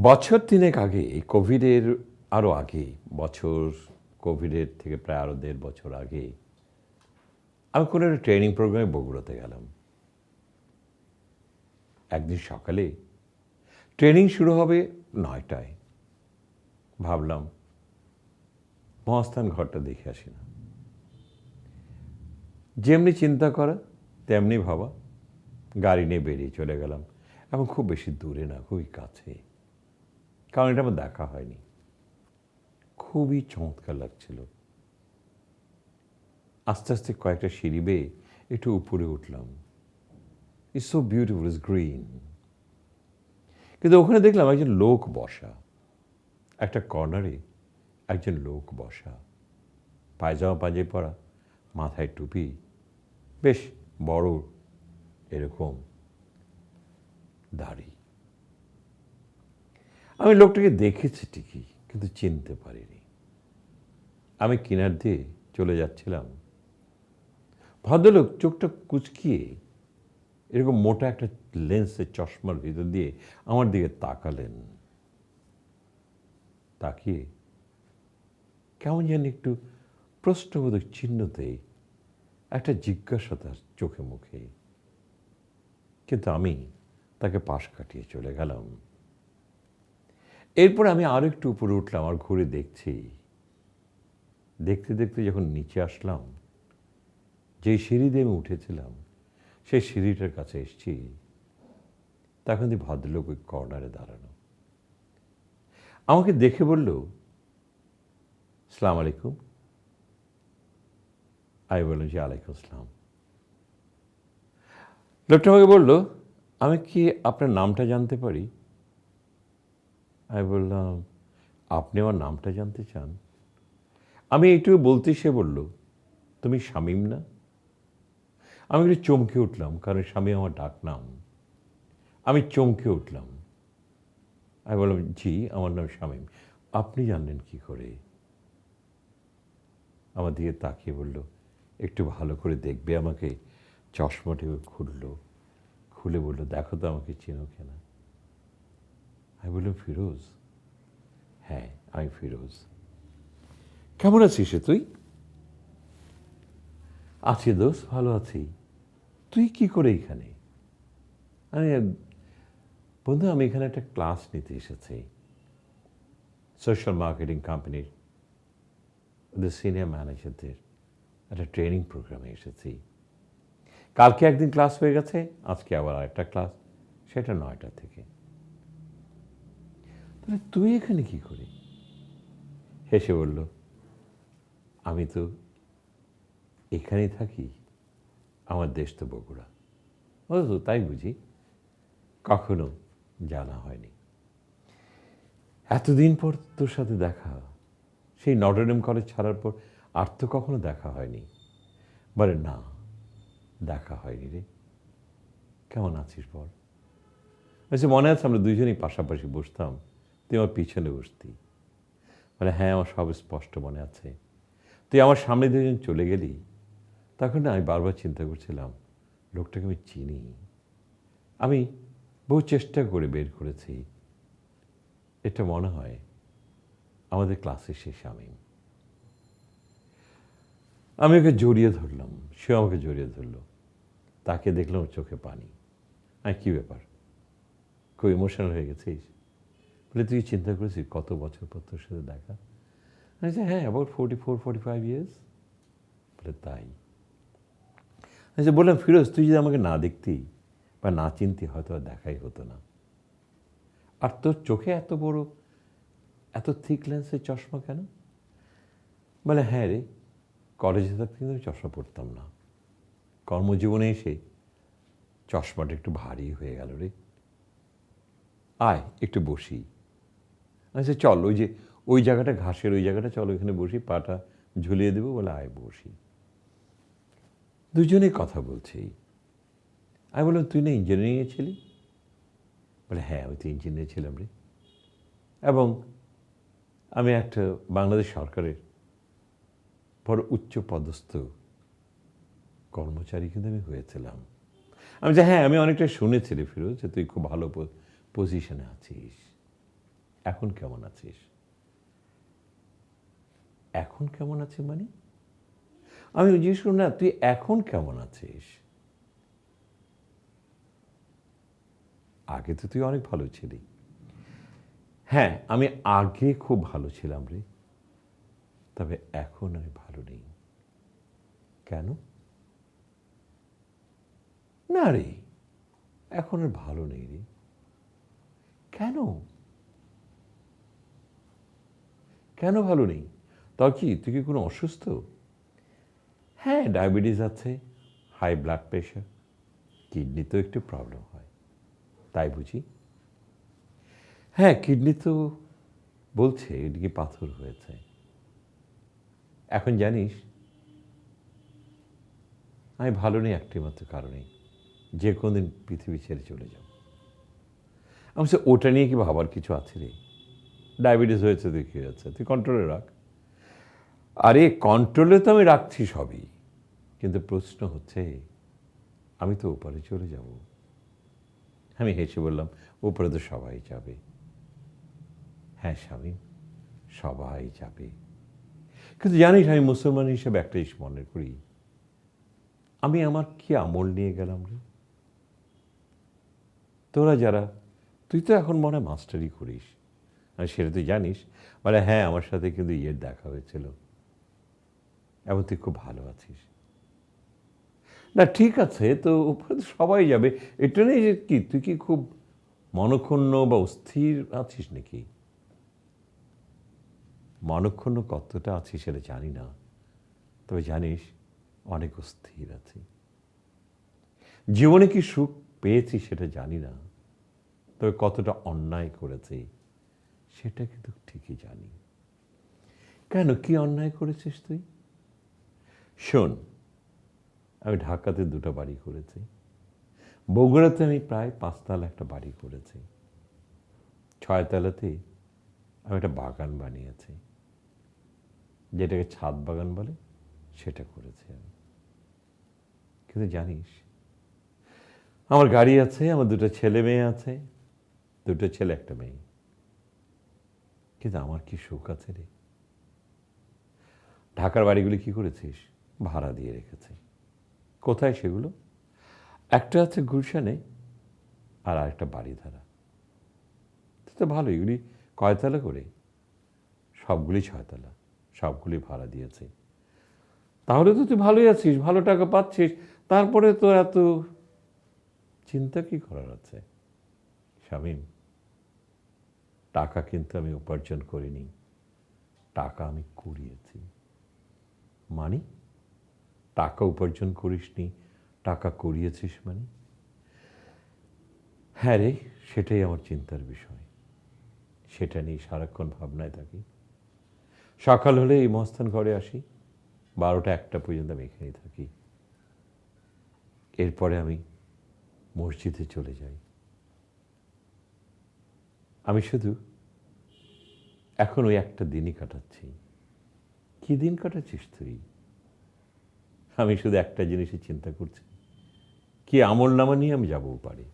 বছর ৩ আগে কোভিডের আরও আগে বছর কোভিডের থেকে প্রায় আরও ১.৫ বছর আগে আমি কোনো একটা ট্রেনিং প্রোগ্রামে বগুড়াতে গেলাম। একদিন সকালে ট্রেনিং শুরু হবে ৯টায়। ভাবলাম মহাস্থান ঘরটা দেখে আসি না। যেমনি চিন্তা করা তেমনি ভাবা, গাড়ি নিয়ে বেরিয়ে চলে গেলাম। এবং খুব বেশি দূরে না, খুবই কাছে, কারণ এটা আমার দেখা হয়নি। খুবই চমৎকার লাগছিল। আস্তে আস্তে কয়েকটা সিঁড়ি বেয়ে একটু উপরে উঠলাম। It's so beautiful, it's green. কিন্তু ওখানে দেখলাম একজন লোক বসা, একটা কর্নারে একজন লোক বসা, পায়জামা পাঞ্জাবি পরা, মাথায় টুপি, বেশ বড় এরকম দাড়ি। আমি লোকটাকে দেখেছি ঠিকই, কিন্তু চিনতে পারিনি। আমি কিনার দিয়ে চলে যাচ্ছিলাম। ভদ্রলোক চোখটা কুচকিয়ে এরকম মোটা একটা লেন্সের চশমার ভিতর দিয়ে আমার দিকে তাকালেন। তাকিয়ে কেমন যেন একটু প্রশ্নবোধক চিহ্নতে একটা জিজ্ঞাসা তার চোখে মুখে। কিন্তু আমি তাকে পাশ কাটিয়ে চলে গেলাম। এরপর আমি আরও একটু উপরে উঠলাম আর ঘুরে দেখছি। দেখতে দেখতে যখন নিচে আসলাম, যেই সিঁড়ি দিয়ে আমি উঠেছিলাম সেই সিঁড়িটার কাছে এসেছি, তখন দিয়ে ভদ্রলোক ওই কর্নারে দাঁড়ানো। আমাকে দেখে বলল, আসসালামু আলাইকুম। আমি বললাম, জি আলাইকুম আসসালাম। লোকটা আমাকে বলল, আমি কি আপনার নামটা জানতে পারি? আমি বললাম, আপনি আমার নামটা জানতে চান? আমি এইটুকু বলতেই সে বলল, তুমি শামীম না? আমি একটু চমকে উঠলাম, কারণ শামীম আমার ডাক নাম। আমি চমকে উঠলাম। আমি বললাম, জি আমার নাম শামীম। আপনি জানলেন কি করে? আমার দিকে তাকিয়ে বলল, একটু ভালো করে দেখবে আমাকে। চশমাটি খুলে বলল, দেখো তো আমাকে চেনো কিনা। আমি বললাম, ফিরোজ। হ্যাঁ আমি ফিরোজ। কেমন আছিস তুই? আছি দোষ, ভালো আছি। তুই কি করে এখানে? আমি বন্ধু, আমি এখানে একটা ক্লাস নিতে এসেছি। সোশ্যাল মার্কেটিং কোম্পানির ওদের সিনিয়র ম্যানেজারদের একটা ট্রেনিং প্রোগ্রামে এসেছি। কালকে একদিন ক্লাস হয়ে গেছে, আজকে আবার আরেকটা ক্লাস, সেটা ৯টা থেকে। তাহলে তুই এখানে কি করি? হেসে বলল, আমি তো এখানেই থাকি, আমার দেশ তো বগুড়া। ও তো তাই বুঝি, কখনো জানা হয়নি। এতদিন পর তোর সাথে দেখা, সেই নটরডেম কলেজ ছাড়ার পর আর তো কখনো দেখা হয়নি। বলে, না দেখা হয়নি রে। কেমন আছিস বল? আচ্ছা, মনে আছে আমরা দুজনেই পাশাপাশি বসতাম, তুই আমার পিছনে বসতি। বলে, হ্যাঁ আমার সব স্পষ্ট মনে আছে। তুই আমার সামনে দুজন চলে গেলি, তখন না আমি বারবার চিন্তা করছিলাম, লোকটাকে আমি চিনি। আমি বহু চেষ্টা করে বের করেছি, এটা মনে হয় আমাদের ক্লাসের শেষ শামীম। আমি ওকে জড়িয়ে ধরলাম, সেও আমাকে জড়িয়ে ধরলো। তাকে দেখলাম ওর চোখে পানি। আমি, কী ব্যাপার, খুব ইমোশনাল হয়ে গেছিস? বলে, তুই চিন্তা করেছিস কত বছর পর তোর সাথে দেখা? আমি বলছি, হ্যাঁ অ্যাবাউট 44-45 ইয়ার্স। বলে, তাই? আচ্ছা, বললাম, ফিরোজ তুই যদি আমাকে না দেখতি বা না চিনতি, হয়তো আর দেখাই হতো না। আর তোর চোখে এত বড়, এত থিক লেন্সের চশমা কেন? বলে, হ্যাঁ রে, কলেজে থাকতে কিন্তু আমি চশমা পড়তাম না। কর্মজীবনে এসে চশমাটা একটু ভারী হয়ে গেল রে। আয় একটু বসি। আচ্ছা চল, ওই জায়গাটা, ঘাসের ওই জায়গাটা, চল ওইখানে বসি, পাটা ঝুলিয়ে দেবো। বলে, আয় বসি। দুজনেই কথা বলছি। আমি বললাম, তুই না ইঞ্জিনিয়ারিংয়ে ছিলি? বলে, হ্যাঁ আমি তো ইঞ্জিনিয়ার ছিলাম রে, এবং আমি একটা বাংলাদেশ সরকারের বড় উচ্চ পদস্থ কর্মচারী কিন্তু আমি হয়েছিলাম। আমি যে, হ্যাঁ আমি অনেকটা শুনেছি রে ফিরোজ, যে তুই খুব ভালো পজিশনে আছিস। এখন কেমন আছিস? এখন কেমন আছিস মানে? আমি জিজ্ঞেস করলাম, না তুই এখন কেমন আছিস? আগে তো তুই অনেক ভালো ছিলি। হ্যাঁ, আমি আগে খুব ভালো ছিলাম রে, তবে এখন আমি ভালো নেই। কেন? না রে, এখন আর ভালো নেই রে। কেন? কেন ভালো নেই? তাও কি তুই কি কোনো অসুস্থ? হ্যাঁ, ডায়াবেটিস আছে, হাই ব্লাড প্রেশার, কিডনিতেও একটু প্রবলেম হয়, তাই বুঝি? হ্যাঁ, কিডনি তো বলছে এদিকে পাথর হয়েছে। এখন জানিস আমি ভালো নেই একটি মাত্র কারণেই, যে কোনো দিন পৃথিবী ছেড়ে চলে যাব। আমি বলছি, ওটা নিয়ে কি ভাবার কিছু আছে রে? ডায়াবেটিস হয়েছে তুই কী হয়েছে, তুই কন্ট্রোলে রাখ। আরে কন্ট্রোলে তো আমি রাখছি সবই, কিন্তু প্রশ্ন হচ্ছে আমি তো ওপারে চলে যাব। আমি হেসে বললাম, ওপরে তো সবাই যাবে। হ্যাঁ স্বামী, সবাই যাবে, কিন্তু জানিস আমি মুসলমান হিসেবে একটা জিনিস মনে করি, আমি আমার কি আমল নিয়ে গেলাম রে? তোরা যারা, তুই তো এখন মনে হয় মাস্টারি করিস, আর সেটা তুই জানিস। বলে হ্যাঁ, আমার সাথে কিন্তু ইয়ের দেখা হয়েছিল, এবং তুই খুব ভালো আছিস। না ঠিক আছে, তো উপরে তো সবাই যাবে, এটা নেই যে কি তুই কি খুব মনক্ষুণ্ণ বা অস্থির আছিস নাকি? মনক্ষুণ্ণ কতটা আছিস সেটা জানি না, তবে জানিস অনেক অস্থির আছি। জীবনে কি সুখ পেয়েছি সেটা জানি না, তবে কতটা অন্যায় করেছি সেটা কিন্তু ঠিকই জানি। কেন, কি অন্যায় করেছিস তুই? শোন, আমি ঢাকাতে 2টা বাড়ি করেছি, বগুড়াতে আমি প্রায় 5 তলা একটা বাড়ি করেছি, 6 তলাতে আমি একটা বাগান বানিয়েছি, যেটাকে ছাদ বাগান বলে, সেটা করেছি আমি। কিন্তু জানিস আমার গাড়ি আছে, আমার 2টা ছেলে মেয়ে আছে, 2টো ছেলে 1টা মেয়ে, কিন্তু আমার কি সুখ আছে রে? ঢাকার বাড়িগুলি কি করেছিস? ভাড়া দিয়ে রেখেছে। কোথায় সেগুলো? একটা আছে গুলশানে, আর আরেকটা বাড়িধারা। তো ভালো, এগুলি কয়তলা করে? সবগুলি 6 তলা, সবগুলি ভাড়া দিয়েছে। তাহলে তো তুই ভালোই আছিস, ভালো টাকা পাচ্ছিস, তারপরে তো এত চিন্তা কি করার আছে? শামীম, টাকা কিন্তু আমি উপার্জন করিনি, টাকা আমি কুড়িয়েছি। মানে? টাকা উপার্জন করিসনি, টাকা কুড়িয়েছিস মানে? হ্যাঁ রে, সেটাই আমার চিন্তার বিষয়, সেটা নিয়ে সারাক্ষণ ভাবনায় থাকি। সকাল হলে এই মস্তান ঘরে আসি, 12টা 1টা পর্যন্ত আমি এখানেই থাকি, এরপরে আমি মসজিদে চলে যাই। আমি শুধু এখন ওই একটা দিনই কাটাচ্ছি। কি দিন কাটাচ্ছিস তুই? আমি শুধু একটা জিনিসই চিন্তা করছি, কি আমল নামা নিয়ে আমি যাবো পারি।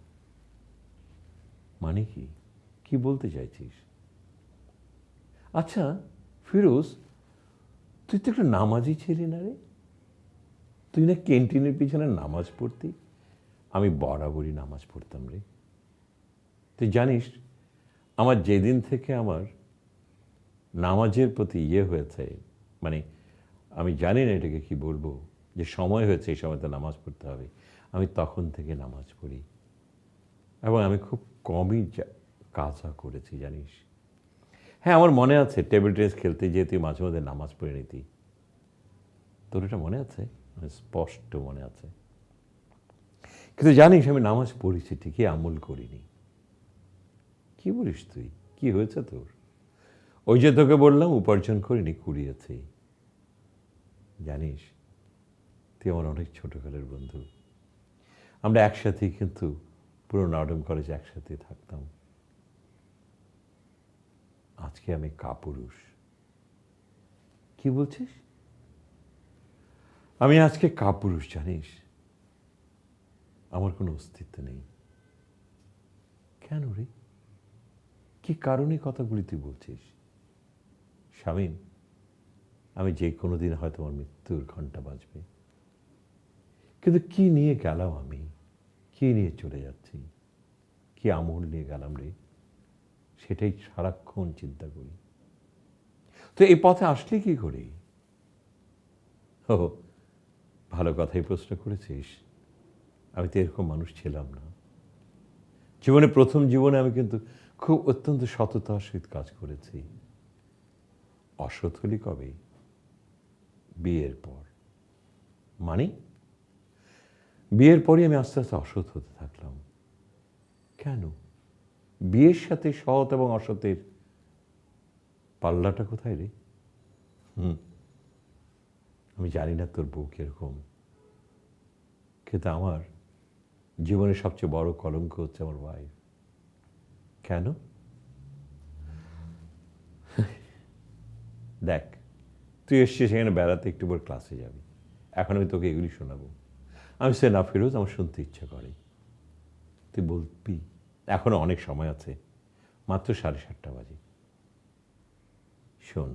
মানে কি, কি বলতে চাইছিস? আচ্ছা ফিরোজ, তুই তো একটা নামাজি ছিলি না রে? তুই না ক্যান্টিনের পিছনে নামাজ পড়তি? আমি বরাবরই নামাজ পড়তাম রে। তুই জানিস আমার যেদিন থেকে আমার নামাজের প্রতি ইয়ে হয়েছে, মানে আমি জানি না এটাকে কি বলবো, যে সময় হয়েছে এই সময়তে নামাজ পড়তে হবে, আমি তখন থেকে নামাজ পড়ি, এবং আমি খুব কমই কাজা করেছি জানিস। হ্যাঁ, আমার মনে আছে টেবিল টেনিস খেলতে যেয়ে তুই মাঝে মাঝে নামাজ পড়ে নিতি, তোর এটা মনে আছে? স্পষ্ট মনে আছে। কিন্তু জানিস আমি নামাজ পড়েছি ঠিকই, আমল করিনি। কি বলিস তুই, কি হয়েছে তোর? ওই যে তোকে বললাম উপার্জন করিনি, কুড়িয়েছি। জানিস তুই আমার অনেক ছোটকালের বন্ধু, আমরা একসাথেই কিন্তু পুরো নর্ডম কলেজে একসাথে থাকতাম। আজকে আমি কাপুরুষ। কি বলছিস? আমি আজকে কাপুরুষ জানিস, আমার কোনো অস্তিত্ব নেই। কেন রে, কি কারণে কথাগুলি তুই বলছিস? শামীম, আমি যে কোনো দিন হয়তো আমার মৃত্যুর ঘণ্টা বাজবে, কিন্তু কি নিয়ে গেলাম আমি, কি নিয়ে চলে যাচ্ছি, কি আমল নিয়ে গেলাম রে, সেটাই সারাক্ষণ চিন্তা করি। তো এই পথে আসলে কি করে? ও, ভালো কথাই প্রশ্ন করেছিস। আমি তো এরকম মানুষ ছিলাম না। প্রথম জীবনে আমি কিন্তু খুব অত্যন্ত সততার সহিত কাজ করেছি। অসৎ হলি কবে? বিয়ের পর। মানে বিয়ের পরই আমি আস্তে আস্তে অসৎ হতে থাকলাম। কেন? বিয়ের সাথে সৎ এবং অসতের পাল্লাটা কোথায় রে? আমি জানি না তোর বউ কিরকম, কিন্তু আমার জীবনের সবচেয়ে বড় কলঙ্ক হচ্ছে আমার ওয়াইফ। কেন? দেখ, তুই এসছিস সেখানে বেড়াতে, একটু পর ক্লাসে যাবি, এখন আমি তোকে এগুলি শোনাবো। আমি সে না ফিরোজ, আমার শুনতে ইচ্ছা করে। তুই বলবি এখনো অনেক সময় আছে, মাত্র 7:30 বাজে। শোন,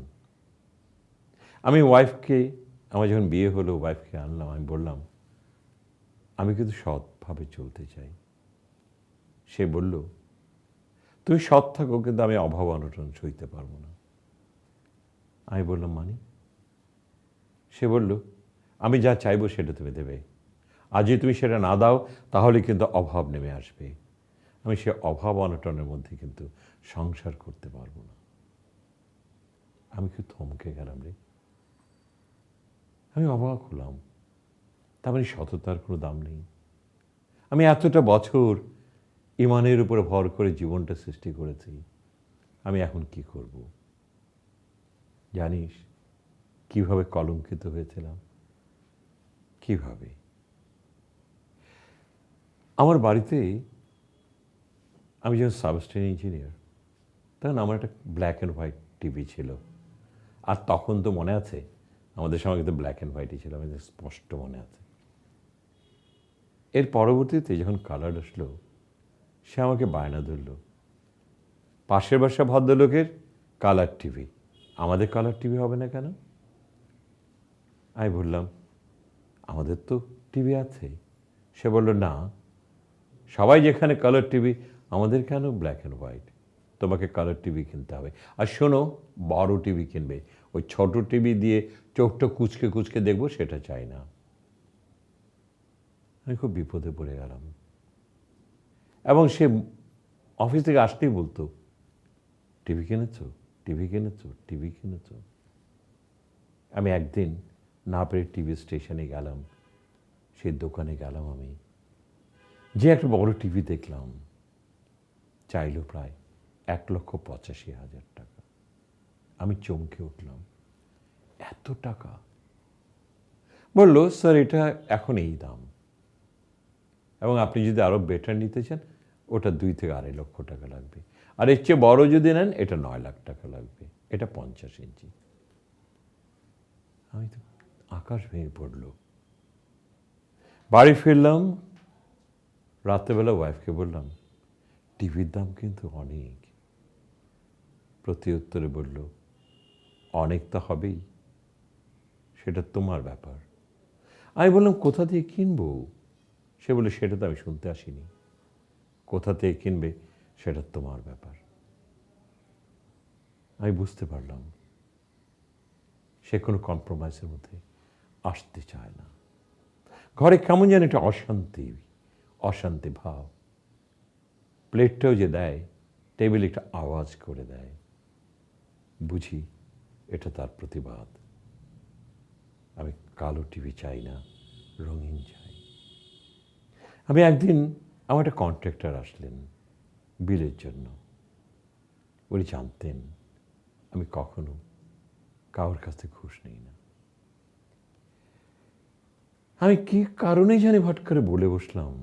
আমি ওয়াইফকে, আমার যখন বিয়ে হলো ওয়াইফকে আনলাম, আমি বললাম আমি কিন্তু সৎভাবে চলতে চাই। সে বলল তুমি সৎ থাকো, কিন্তু আমি অভাব অনটন সইতে পারবো না। আমি বললাম মানে? সে বলল আমি যা চাইবো সেটা তুমি দেবে, আর যদি তুমি সেটা না দাও তাহলে কিন্তু অভাব নেমে আসবে। আমি সে অভাব অনটনের মধ্যে কিন্তু সংসার করতে পারবো না। আমি কি থমকে গেলাম রে, আমি অবাক হলাম। তার মানে সততার কোনো দাম নেই? আমি এতটা বছর ইমানের উপরে ভর করে জীবনটা সৃষ্টি করেছি, আমি এখন কি করব? জানিস কিভাবে কলঙ্কিত হয়েছিলাম? কিভাবে? আমার বাড়িতে আমি যখন সাবস্টেন ইঞ্জিনিয়ার, তখন আমার একটা ব্ল্যাক অ্যান্ড হোয়াইট টিভি ছিল। আর তখন তো মনে আছে, আমাদের সময় কিন্তু ব্ল্যাক অ্যান্ড হোয়াইটই ছিল, আমাদের স্পষ্ট মনে আছে। এর পরবর্তীতে যখন কালার আসলো, সে আমাকে বায়না ধরল, পাশের বাসা ভদ্রলোকের কালার টিভি, আমাদের কালার টিভি হবে না কেন? আমি বললাম আমাদের তো টিভি আছে। সে বলল না, সবাই যেখানে কালার টিভি, আমাদের কেন ব্ল্যাক অ্যান্ড হোয়াইট? তোমাকে কালার টিভি কিনতে হবে। আর শোনো, বড় টিভি কিনবে, ওই ছোট টিভি দিয়ে চোখটা কুচকে কুচকে দেখবো সেটা চাই না। আমি খুব বিপদে পড়ে গেলাম। এবং সে অফিস থেকে আসতেই বলতো টিভি কিনেছো, টিভি কিনেছো, টিভি কিনেছো। আমি একদিন না পেরে টিভি স্টেশনে গেলাম, সেই দোকানে গেলাম, আমি যে একটা বড় টিভি দেখলাম, চাইল প্রায় 1,85,000 টাকা। আমি চমকে উঠলাম, এত টাকা? বলল স্যার এটা এখন এই দাম, এবং আপনি যদি আরও বেটার নিতে চান ওটা 2 থেকে 2.5 লক্ষ টাকা লাগবে, আর এর চেয়ে বড় যদি নেন এটা 9 লাখ টাকা লাগবে, এটা 50 ইঞ্চি। আমি তো আকাশ ভেঙে পড়ল। বাড়ি ফিরলাম, রাত্রেবেলা ওয়াইফকে বললাম টিভির দাম কিন্তু অনেক। প্রতি উত্তরে বলল অনেক তো হবেই, সেটা তোমার ব্যাপার। আমি বললাম কোথা থেকে কিনবো? সে বলে সেটা তো আমি শুনতে আসিনি, কোথা থেকে কিনবে সেটা তোমার ব্যাপার। আমি বুঝতে পারলাম সে কোনো কম্প্রোমাইজের মধ্যে আসতে চায় না। ঘরে কেমন যেন একটা অশান্তি, অশান্তি ভাব। প্লেটটাও যে দেয়, টেবিলে একটা আওয়াজ করে দেয়, বুঝি এটা তার প্রতিবাদ। আমি কালো টিভি চাই না, রঙিন চাই। আমি একদিন, আমার একটা কন্ট্রাক্টর আসলেন বিলের জন্য। উনি জানতেন আমি কখনো কারোর কাছ থেকে ঘুষ নিই না। আমি কি কারণেই জানি ভট করে বলে বসলাম,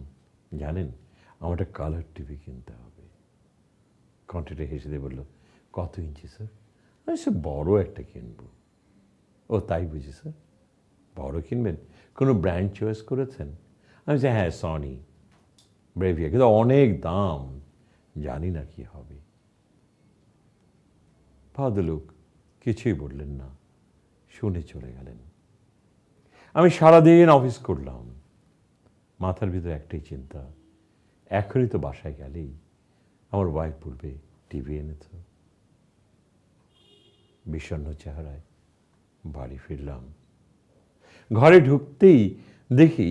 জানেন আমার একটা কালার টিভি কিনতে হবে। কন্ট্রাক্টর হেসে দিয়ে বলল কত ইঞ্চি স্যার? আমি সে বড় একটা কিনবো। ও তাই বুঝি স্যার, বড় কিনবেন? কোনো ব্র্যান্ড চয়েস করেছেন? আমি বলছি হ্যাঁ সনি ব্রেভিয়া, কিন্তু অনেক দাম, জানি না কি হবে। ভদ্রলোক কিছুই বললেন না, শুনে চলে গেলেন। আমি সারাদিন অফিস করলাম, মাথার ভিতরে একটাই চিন্তা, এখনই তো বাসায় গেলেই আমার ওয়াইফ বলবে টিভি এনেছ। বিষণ্ণ চেহারায় বাড়ি ফিরলাম। ঘরে ঢুকতেই দেখি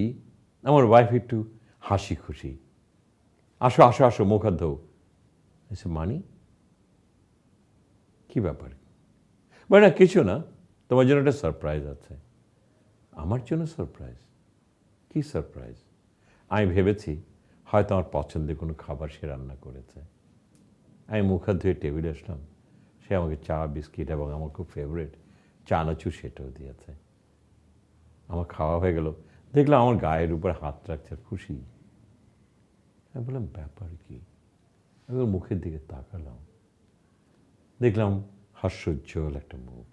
আমার ওয়াইফ একটু হাসি খুশি, আসো আসো আসো মুখ হাত ধো। মানি কি ব্যাপার? বলে না কিছু না, তোমার জন্য একটা সারপ্রাইজ আছে। আমার জন্য সারপ্রাইজ? কি সারপ্রাইজ? আমি ভেবেছি হয়তো আমার পছন্দের কোনো খাবার সে রান্না করেছে। আমি মুখ হাত ধুয়ে টেবিলে আসলাম, সে আমাকে চা বিস্কিট এবং আমার খুব ফেভারিট চানাচুর সেটাও দিয়েছে। আমার খাওয়া হয়ে গেল, দেখলাম আমার গায়ের উপর হাত রাখছে, খুশি। আমি বললাম ব্যাপার কি? আমি ওর মুখের দিকে তাকালাম, দেখলাম হাস্যোজ্জ্বল একটা মুখ।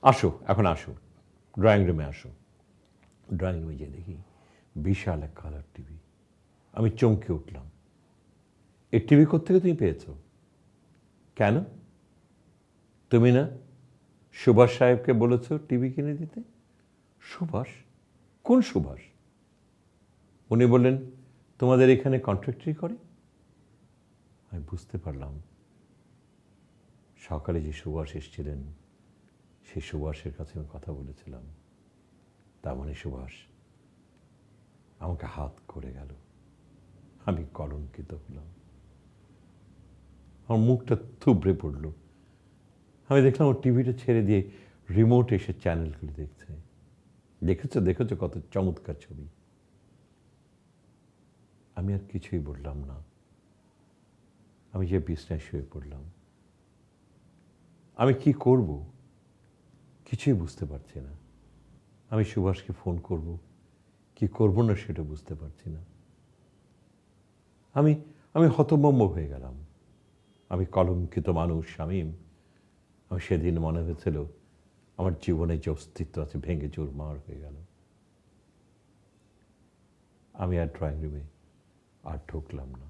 আসো এখন আসো, ড্রয়িং রুমে আসো। ড্রয়িং রুমে যেয়ে দেখি বিশাল এক কালার টিভি। আমি চমকে উঠলাম, এই টিভি কোত্থেকে তুমি পেয়েছো? কেন? তুমি না সুভাষ সাহেবকে বলেছ টিভি কিনে দিতে? সুভাষ? কোন সুভাষ? উনি বললেন তোমাদের এখানে কন্ট্রাক্টরি করে। আমি বুঝতে পারলাম সকালে যে সুভাষ এসেছিলেন সেই সুভাষের কাছে আমি কথা বলেছিলাম। তার মানে সুভাষ আমাকে হাত করে গেল। আমি কলঙ্কিত হলাম, আমার মুখটা থুবড়ে পড়ল। আমি দেখলাম ওর টিভিটা ছেড়ে দিয়ে রিমোট এসে চ্যানেলগুলি দেখছে। দেখেছো দেখেছো কত চমৎকার ছবি। আমি আর কিছুই বললাম না, আমি যে বিছনায় শুয়ে পড়লাম। আমি কি করব কিছুই বুঝতে পারছি না। আমি সুভাষকে ফোন করব কি করব না সেটা বুঝতে পারছি না। আমি আমি হতভম্ব হয়ে গেলাম। আমি কলঙ্কিত মানুষ শামীম। আমি সেদিন মনে হয়েছিল আমার জীবনে যে অস্তিত্ব আছে ভেঙে চুরমার হয়ে গেল। আমি আর ড্রয়িং রুমে আর ঢুকলাম না।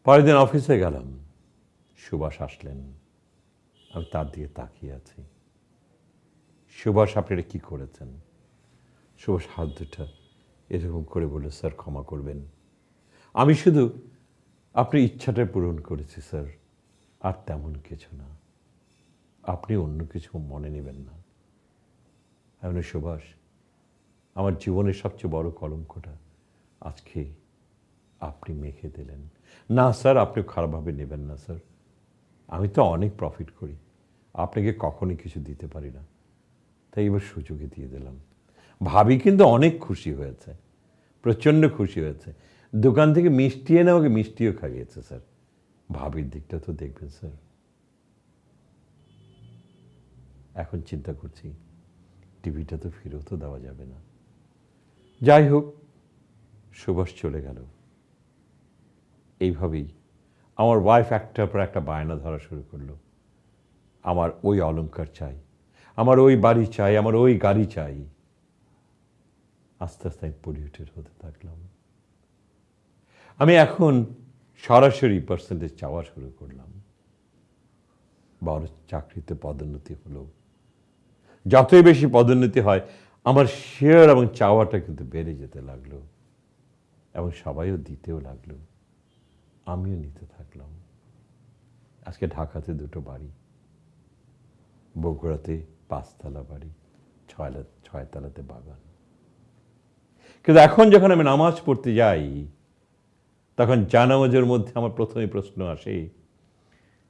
পরের দিন অফিসে গেলাম, সুভাষ আসলেন। আমি তার দিকে তাকিয়ে আছি। সুভাষ আপনি এটা কী করেছেন? সুভাষ হাত দুটা এরকম করে বলে, স্যার ক্ষমা করবেন, আমি শুধু আপনার ইচ্ছাটা পূরণ করেছি স্যার, আর তেমন কিছু না, আপনি অন্য কিছু মনে নেবেন না। এমন সুভাষ, আমার জীবনের সবচেয়ে বড় কলঙ্কটা আজকে আপনি মেখে দিলেন। না স্যার, আপনি খারাপভাবে নেবেন না স্যার, আমি তো অনেক প্রফিট করি, আপনাকে কখনই কিছু দিতে পারি না, তাই এবার সুযোগে দিয়ে দিলাম। ভাবি কিন্তু অনেক খুশি হয়েছে, প্রচণ্ড খুশি হয়েছে। দোকান থেকে মিষ্টি এনে আমাকে মিষ্টিও খাইয়েছে স্যার। ভাবির দিকটা তো দেখবেন স্যার। এখন চিন্তা করছি টিভিটা তো ফেরতও দেওয়া যাবে না। যাই হোক, সুভাষ চলে গেল। এইভাবেই আমার ওয়াইফ একটার পর একটা বায়না ধরা শুরু করলো। আমার ওই অলংকার চাই, আমার ওই বাড়ি চাই, আমার ওই গাড়ি চাই। আস্তে আস্তে আমি পলিউটেড হতে থাকলাম। আমি এখন সরাসরি পার্সেন্টেজ চাওয়া শুরু করলাম। বড় চাকরিতে পদোন্নতি হলো, যতই বেশি পদোন্নতি হয় আমার শেয়ার এবং চাওয়াটা কিন্তু বেড়ে যেতে লাগলো, এবং সবাইও দিতেও লাগলো, আমিও নিতে থাকলাম। আজকে ঢাকাতে 2টো বাড়ি, বগুড়াতে 5তলা বাড়ি, 6তলাতে বাগান। কিন্তু এখন যখন আমি নামাজ পড়তে যাই তখন জানামাজের মধ্যে আমার প্রথমে প্রশ্ন আসে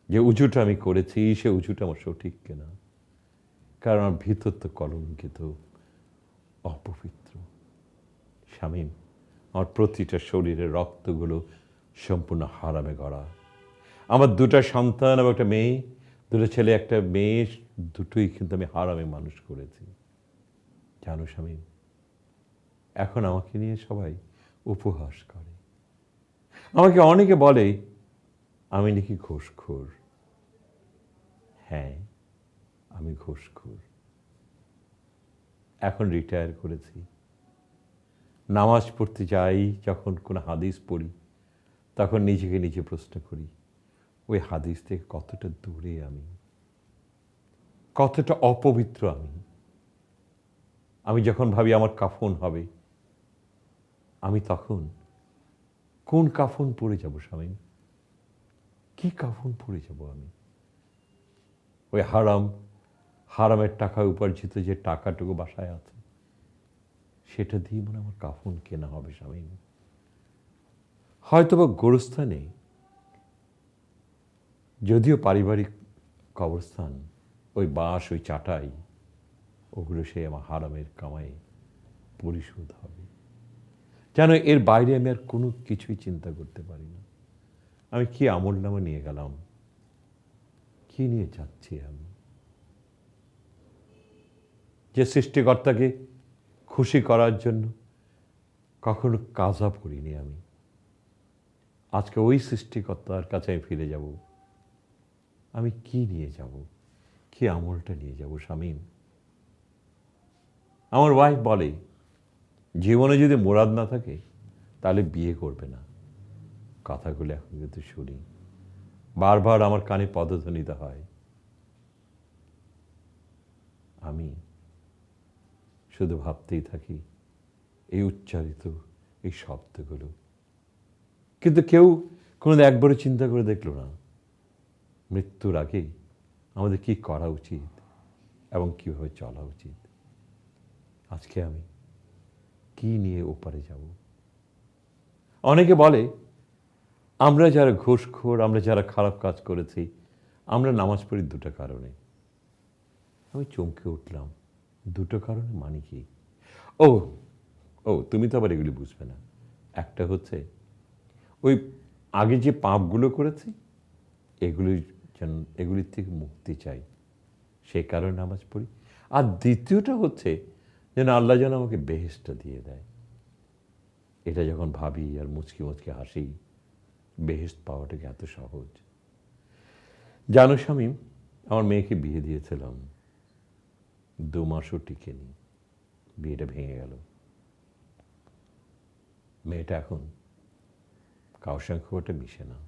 যে উজুটা আমি করেছি সে উজুটা আমার সঠিক কিনা, কারণ আমার ভিতর তো কলঙ্কিত, অপবিত্র। শামীম, আমার প্রতিটা শরীরের রক্তগুলো সম্পূর্ণ হারামে গড়া। আমার 2টা সন্তান এবং একটা মেয়ে, 2টো ছেলে একটা মেয়ে, দুটোই কিন্তু আমি হারামে মানুষ করেছি। জানো শামীম, এখন আমাকে নিয়ে সবাই উপহাস করে। আমাকে অনেকে বলে আমি নাকি ঘুষখোর। হ্যাঁ, আমি ঘুষখোর। এখন রিটায়ার করেছি। নামাজ পড়তে যাই, যখন কোনো হাদিস পড়ি তখন নিজেকে নিজে প্রশ্ন করি ওই হাদিস থেকে কতটা দূরে আমি, কতটা অপবিত্র আমি যখন ভাবি আমার কাফন হবে, আমি তখন কোন কাফন পরে যাব স্বামী? কি কাফন পরে যাব আমি? ওই হারামের টাকা উপার্জিত যে টাকাটুকু বাসায় আছে, সেটা দিয়ে মনে আমার কাফন কেনা হবে স্বামী। হয়তোবা গোরস্থানে, যদিও পারিবারিক কবরস্থান, ওই বাঁশ, ওই চাটাই, ওগুলো সে আমার হারামের কামাই পরিশোধ হবে। যেন এর বাইরে আমি আর কোনো কিছুই চিন্তা করতে পারি না। আমি কি আমল নামা নিয়ে গেলাম, কি নিয়ে যাচ্ছি আমি? যে সৃষ্টিকর্তাকে খুশি করার জন্য কখনো কাজা পড়িনি আমি, আজকে ওই সৃষ্টিকর্তার কাছে আমি ফিরে যাব। আমি কি নিয়ে যাব, কি আমলটা নিয়ে যাব শামীম? আমার ওয়াইফ বলে, জীবনে যদি মুরাদ না থাকে তাহলে বিয়ে করবে না। কথাগুলো এখন কিন্তু শুনি, বারবার আমার কানে পদধ্বনিত হয়। আমি শুধু ভাবতেই থাকি এই উচ্চারিত এই শব্দগুলো, কিন্তু কেউ কোনো একবারও চিন্তা করে দেখলো না মৃত্যুর আগেই আমাদের কি করা উচিত এবং কীভাবে চলা উচিত। আজকে আমি কি নিয়ে ওপারে যাব? অনেকে বলে আমরা যারা ঘুষখোর, আমরা যারা খারাপ কাজ করেছি, আমরা নামাজ পড়ি দুটো কারণে। আমি চমকে উঠলাম, দুটো কারণে মানে কি? ও ও তুমি তো আবার এগুলি বুঝবে না। একটা হচ্ছে ওই আগে যে পাপগুলো করেছি এগুলির থেকে মুক্তি চাই, সেই কারণে নামাজ পড়ি। আর দ্বিতীয়টা হচ্ছে যেন আল্লাহ যেন আমাকে বেহেশটা দিয়ে দেয়। এটা যখন ভাবি আর মুচকি মুচকি হাসি, বেহেশত পাওয়াটাকে এত সহজ। জানো শামীম, আমার মেয়েকে বিয়ে দিয়েছিলাম, 2 মাসও টিকেনি, বিয়েটা ভেঙে গেল। মেয়েটা এখন কারোর সঙ্গে খুব একটা মিশে না।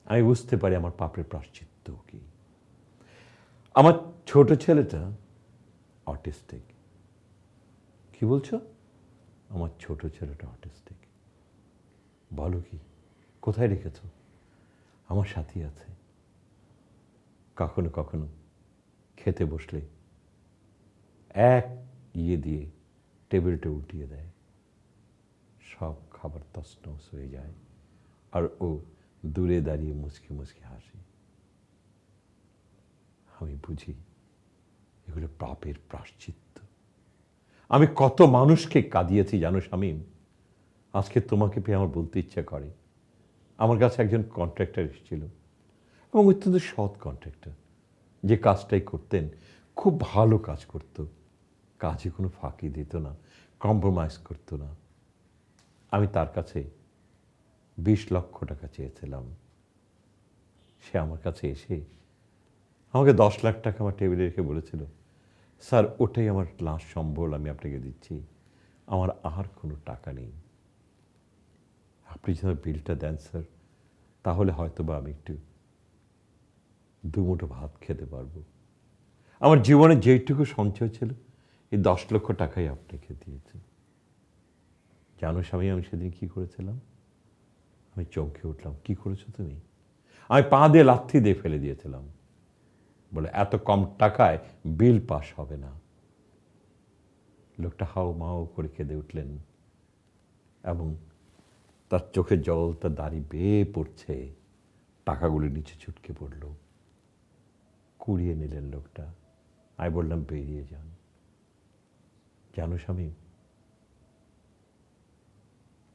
আমি বুঝতে পারি আমার পাপের প্রায়শ্চিত্ত কি। আমার ছোট ছেলেটা অটিস্টিক। কি বলছো? আমার ছোট ছেলেটা অটিস্টিক? বলো কি, কোথায় রেখেছ? আমার সাথেই আছে। কখনো কখনো খেতে বসলে এক ইয়ে দিয়ে টেবিলটা উল্টিয়ে দেয়, সব খাবার তছনছ হয়ে যায়, আর ও দূরে দাঁড়িয়ে মুচকি মুচকি হাসে। আমি বুঝি এগুলো পাপের প্রায়শ্চিত্ত। আমি কত মানুষকে কাঁদিয়েছি জানো শামীম। আজকে তোমাকে পেয়ে আমার বলতে ইচ্ছা করে, আমার কাছে একজন কন্ট্রাক্টর এসেছিল, এবং অত্যন্ত সৎ কন্ট্রাক্টর, যে কাজটাই করতেন খুব ভালো কাজ করত, কাজে কোনো ফাঁকি দিত না, কম্প্রোমাইজ করতো না। আমি তার কাছে 20 লক্ষ টাকা চেয়েছিলাম। সে আমার কাছে এসে আমাকে 10 লাখ টাকা আমার টেবিলে রেখে বলেছিল, স্যার ওটাই আমার লাস্ট সম্বল, আমি আপনাকে দিচ্ছি, আমার আর কোনো টাকা নেই, আপনি যদি বিলটা দেন স্যার, তাহলে হয়তো বা আমি একটু 2 মুঠো ভাত খেতে পারবো। আমার জীবনে যেইটুকু সঞ্চয় ছিল এই 10 লক্ষ টাকাই আপনাকে দিয়েছি। জানো স্বামী, আমি সেদিন কি করেছিলাম? আমি চমকে উঠলাম। কি করেছো তুমি? আমি পা দিয়ে লাথি দিয়ে ফেলে দিয়েছিলাম, বলে এত কম টাকায় বিল পাস হবে না। লোকটা হাও মাও করে কেঁদে উঠলেন, এবং তার চোখে জল, তার দাড়ি বেয়ে পড়ছে, টাকাগুলি নিচে ছুটকে পড়ল। কুড়িয়ে নিলেন লোকটা। আমি বললাম বেরিয়ে যান। জানো স্বামী,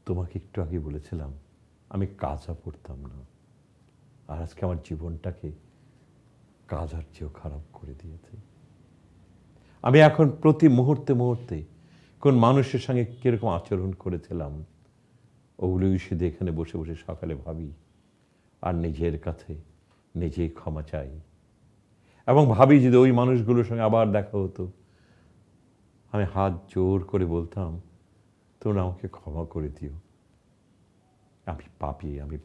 তোমাকে একটু আগে বলেছিলাম আমি কাজা পড়তাম না, আর আজকে আমার জীবনটাকে কাজার চেয়েও খারাপ করে দিয়েছে। আমি এখন প্রতি মুহূর্তে মুহূর্তে কোন মানুষের সঙ্গে কীরকম আচরণ করেছিলাম, ওগুলোই শুধু এখানে বসে বসে সকালে ভাবি, আর নিজের কাছে নিজেই ক্ষমা চাই, এবং ভাবি যদি ওই মানুষগুলোর সঙ্গে আবার দেখা হতো, আমি হাত জোর করে বলতাম, তোমরা আমাকে ক্ষমা করে দিও, আমি পাপী, আমি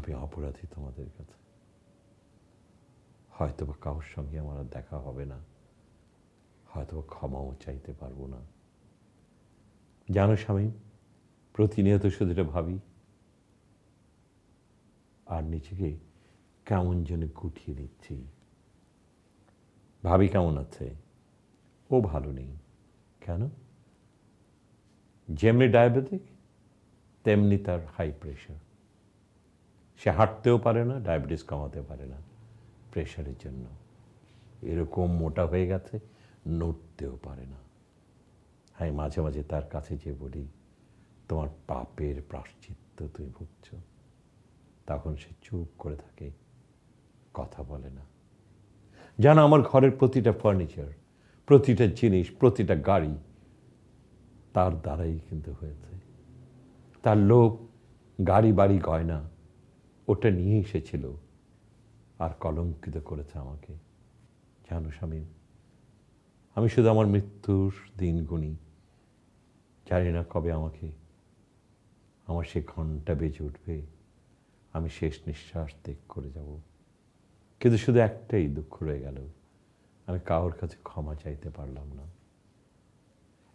আমি অপরাধী তোমাদের কাছে। হয়তো বা কারোর সঙ্গে আমার আর দেখা হবে না, হয়তো বা ক্ষমাও চাইতে পারবো না। জানো স্বামী, প্রতিনিয়ত শুধু এটা ভাবি আর নিজেকে কেমন যেন গুটিয়ে নিচ্ছি। ভাবি কেমন আছে, ও ভালো নেই। কেন? যেমনি ডায়াবেটিক তেমনি তার হাই প্রেশার। সে হাঁটতেও পারে না, ডায়াবেটিস কমাতে পারে না প্রেশারের জন্য। এরকম মোটা হয়ে গেছে, নড়তেও পারে না। হ্যাঁ, মাঝে মাঝে তার কাছে যে বলি, তোমার পাপের প্রায়শ্চিত্ত তুমি ভুগছ, তখন সে চুপ করে থাকে, কথা বলে না। জানো, আমার ঘরের প্রতিটা ফার্নিচার, প্রতিটা জিনিস, প্রতিটা গাড়ি তার দ্বারাই কিন্তু হয়েছে। তার লোভ, গাড়ি বাড়ি গয়না, ওটা নিয়ে এসেছিল আর কলঙ্কিত করেছে আমাকে। জানো স্বামী, আমি শুধু আমার মৃত্যুর দিন গুনি, জানি না কবে আমার সে ঘন্টা বেজে উঠবে, আমি শেষ নিঃশ্বাস ত্যাগ করে যাব। কিন্তু শুধু একটাই দুঃখ রয়ে গেল, আমি কারোর কাছে ক্ষমা চাইতে পারলাম না।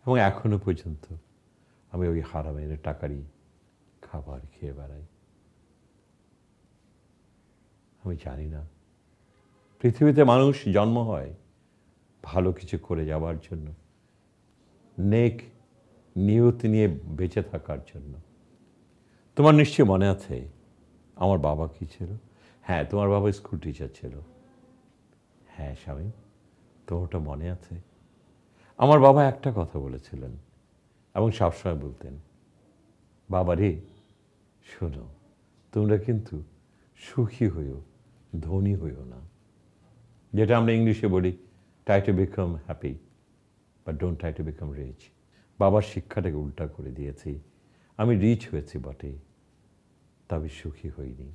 এবং এখনো পর্যন্ত আমি ওই হারামের টাকারই খাবার খেয়ে বেড়াই। আমি জানি না, পৃথিবীতে মানুষ জন্ম হয় ভালো কিছু করে যাওয়ার জন্য, নেক নিয়ত নিয়ে বেঁচে থাকার জন্য। তোমার নিশ্চয়ই মনে আছে আমার বাবা কি ছিল? হ্যাঁ, তোমার বাবা স্কুল টিচার ছিল। হ্যাঁ স্বামী, তোমারটা মনে আছে? আমার বাবা একটা কথা বলেছিলেন এবং সবসময় বলতেন, বাবা রে শোনো, তোমরা কিন্তু সুখী হইও, ধনী হইও না। যেটা আমরা ইংলিশে বলি, try to become happy but don't try to become rich. বাবার শিক্ষাটাকে উল্টা করে দিয়েছি। আমি রিচ হয়েছি বটে, তবে সুখী হইনি।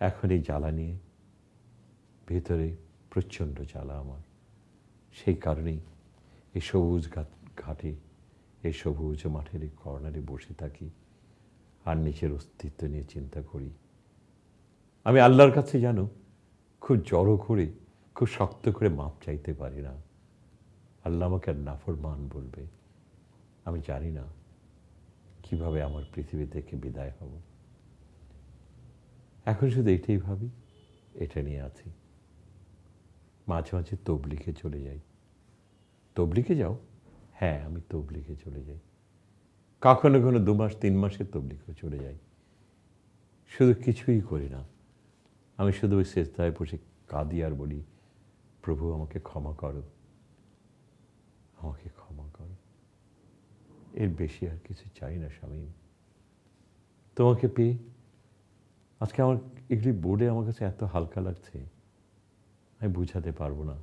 এখন এই জ্বালা নিয়ে ভেতরে প্রচণ্ড জ্বালা আমার। সেই কারণেই এই সবুজ ঘাটে, এই সবুজ মাঠের এই কর্নারে বসে থাকি আর নিজের অস্তিত্ব নিয়ে চিন্তা করি। আমি আল্লাহর কাছে জানো খুব জড়ো করে, খুব শক্ত করে মাপ চাইতে পারি না। আল্লাহ আমাকে আর নাফরমান বলবে। আমি জানি না কিভাবে আমার পৃথিবী থেকে বিদায় হব। এখন শুধু এটাই ভাবি, এটা নিয়ে আছি। মাঝে মাঝে তবলিগে চলে যাই। তবলিগে যাও? হ্যাঁ, আমি তবলিগে চলে যাই। কখনো কখনো 2 মাস 3 মাসের তবলিগে চলে যাই। শুধু কিছুই করি না, আমি শুধু ওই সেজদায় বসে কাঁদি আর বলি, প্রভু আমাকে ক্ষমা করো, আমাকে ক্ষমা করো। এর বেশি আর কিছু চাই না স্বামী। তোমাকে পেয়ে আজকে আমার এগুলি বোর্ডে আমার কাছে এত হালকা লাগছে, আমি বুঝাতে পারবো না।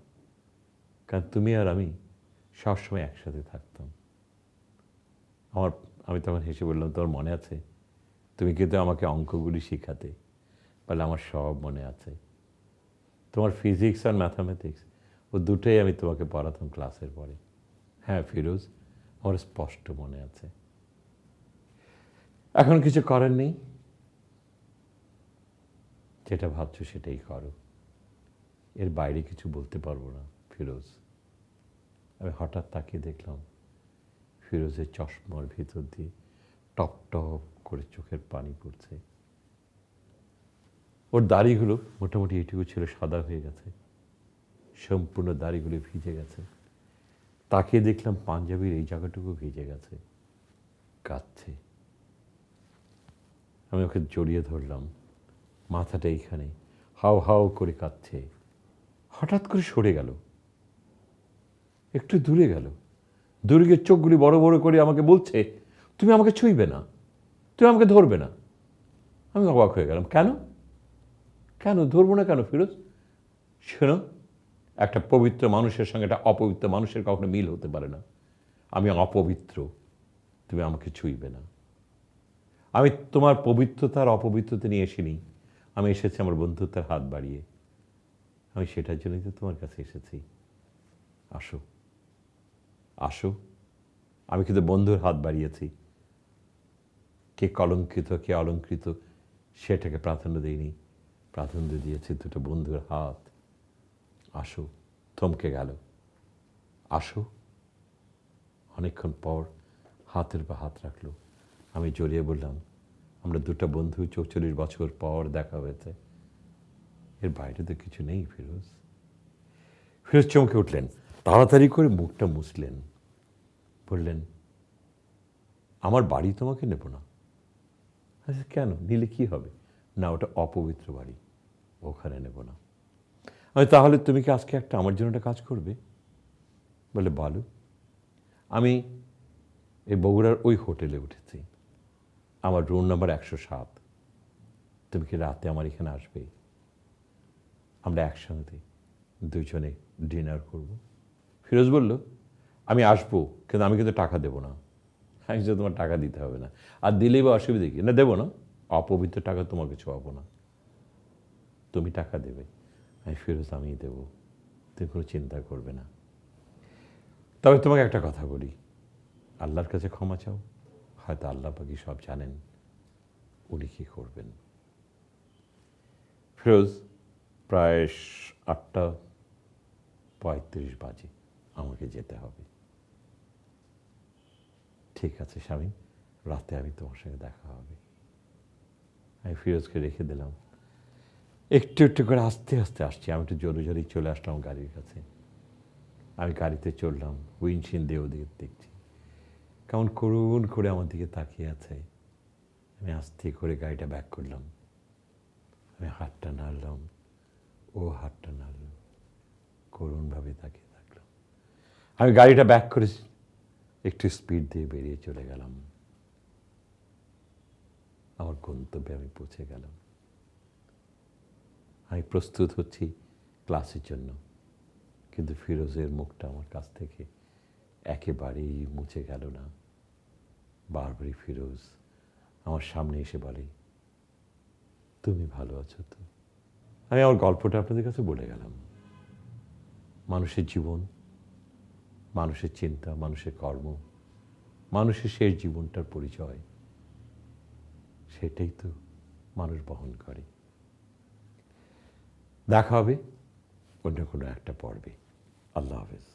কারণ তুমি আর আমি সবসময় একসাথে থাকতাম। আমি তখন হেসে বললাম, তোমার মনে আছে? তুমি কিন্তু আমাকে অঙ্কগুলি শেখাতে। বলে, আমার সব মনে আছে। তোমার ফিজিক্স আর ম্যাথামেটিক্স, ও দুটোই আমি তোমাকে পড়াতাম ক্লাসের পরে। হ্যাঁ ফিরোজ, আমার স্পষ্ট মনে আছে। এখন কিছু করার নেই, যেটা ভাবছো সেটাই করো। এর বাইরে কিছু বলতে পারবো না ফিরোজ। আমি হঠাৎ তাকিয়ে দেখলাম ফিরোজের চশমার ভিতর দিয়ে টপ টপ করে চোখের পানি পড়ছে। ওর দাড়িগুলো মোটামুটি এইটুকু ছিল, সাদা হয়ে গেছে, সম্পূর্ণ দাড়িগুলো ভিজে গেছে। তাকিয়ে দেখলাম পাঞ্জাবির এই জায়গাটুকু ভিজে গেছে, কাঁদছে। আমি ওকে জড়িয়ে ধরলাম, মাথাটা এইখানে হাও হাও করে কাঁদছে। হঠাৎ করে সরে গেল, একটু দূরে গেল, দূরে গিয়ে চোখগুলি বড় বড় করে আমাকে বলছে, তুমি আমাকে ছুঁইবে না, তুমি আমাকে ধরবে না। আমি অবাক হয়ে গেলাম, কেন কেন ধরবো না কেন ফিরোজ? শোনো, একটা পবিত্র মানুষের সঙ্গে একটা অপবিত্র মানুষের কখনো মিল হতে পারে না। আমি অপবিত্র, তুমি আমাকে ছুঁইবে না। আমি তোমার পবিত্রতার অপবিত্রতা নিয়ে এসিনি, আমি এসেছি আমার বন্ধুত্বের হাত বাড়িয়ে। আমি সেটার জন্যই তো তোমার কাছে এসেছি। আসো আসো, আমি কিন্তু বন্ধুর হাত বাড়িয়েছি। কে কলঙ্কিত কে অলঙ্কৃত সেটাকে প্রাধান্য দিইনি, প্রাধান্য দিয়েছি দুটো বন্ধুর হাত। আসো, থমকে গেল, আসো। অনেকক্ষণ পর হাতের পর হাত রাখলো। আমি জড়িয়ে বললাম, আমরা দুটো বন্ধু 44 বছর পর দেখা হয়েছে, এর বাইরে তো কিছু নেই ফিরোজ। ফিরোজ চমকে উঠলেন, তাড়াতাড়ি করে মুখটা মুছলেন, বললেন, আমার বাড়ি তোমাকে নেব না। আচ্ছা কেন, নিলে কি হবে? না, ওটা অপবিত্র বাড়ি, ওখানে নেব না। আমি, তাহলে তুমি কি আজকে একটা আমার জন্য একটা কাজ করবে? বলে, বলো। আমি এই বগুড়ার ওই হোটেলে উঠেছি, আমার রুম নাম্বার 107। তুমি কি রাতে আমার এখানে আসবে? আমরা একসঙ্গে দুজনে ডিনার করব। ফিরোজ বলল, আমি আসবো, কিন্তু আমি কিন্তু টাকা দেবো না। আমি যে তোমার টাকা দিতে হবে না, আর দিলেই বা অসুবিধে কি? না, দেবো না, অপবিত্র টাকা তোমাকে ছোঁয়াবো না, তুমি টাকা দেবে। আমি, ফিরোজ আমিই দেবো, তুমি কোনো চিন্তা করবে না। তবে তোমাকে একটা কথা বলি, আল্লাহর কাছে ক্ষমা চাও, হয়তো আল্লাহ পাকি সব জানেন, উনি কী করবেন। ফিরোজ, প্রায় 8:35 বাজে, আমাকে যেতে হবে। ঠিক আছে স্বামী, রাতে আমি তোমার সঙ্গে দেখা হবে। আমি ফিরোজকে রেখে দিলাম। একটু একটু করে আস্তে আস্তে আসছি, আমি একটু জোরে জোরেই চলে আসলাম গাড়ির কাছে। আমি গাড়িতে চললাম, উইন্ডশিল্ড দিয়ে ওদিকে দেখছি কেমন করুণ করে আমার দিকে তাকিয়ে আছে। আমি আস্তে করে গাড়িটা ব্যাক করলাম, আমি হাতটা নাড়লাম, ও হাতটা নাড়ল, করুণভাবে তাকিয়ে থাকলাম। আমি গাড়িটা ব্যাক করে একটু স্পিড দিয়ে বেরিয়ে চলে গেলাম। আমার গন্তব্যে আমি পৌঁছে গেলাম। আমি প্রস্তুত হচ্ছি ক্লাসের জন্য, কিন্তু ফিরোজের মুখটা আমার কাছ থেকে একেবারেই মুছে গেল না। বারবারই ফিরোজ আমার সামনে এসে বলে, তুমি ভালো আছো তো? আমি আমার গল্পটা আপনাদের কাছে বলে গেলাম। মানুষের জীবন, মানুষের চিন্তা, মানুষের কর্ম, মানুষের শেষ জীবনটার পরিচয়, সেটাই তো মানুষ বহন করে। দেখা হবে অন্য কোনো একটা পর্বে। আল্লাহ হাফেজ।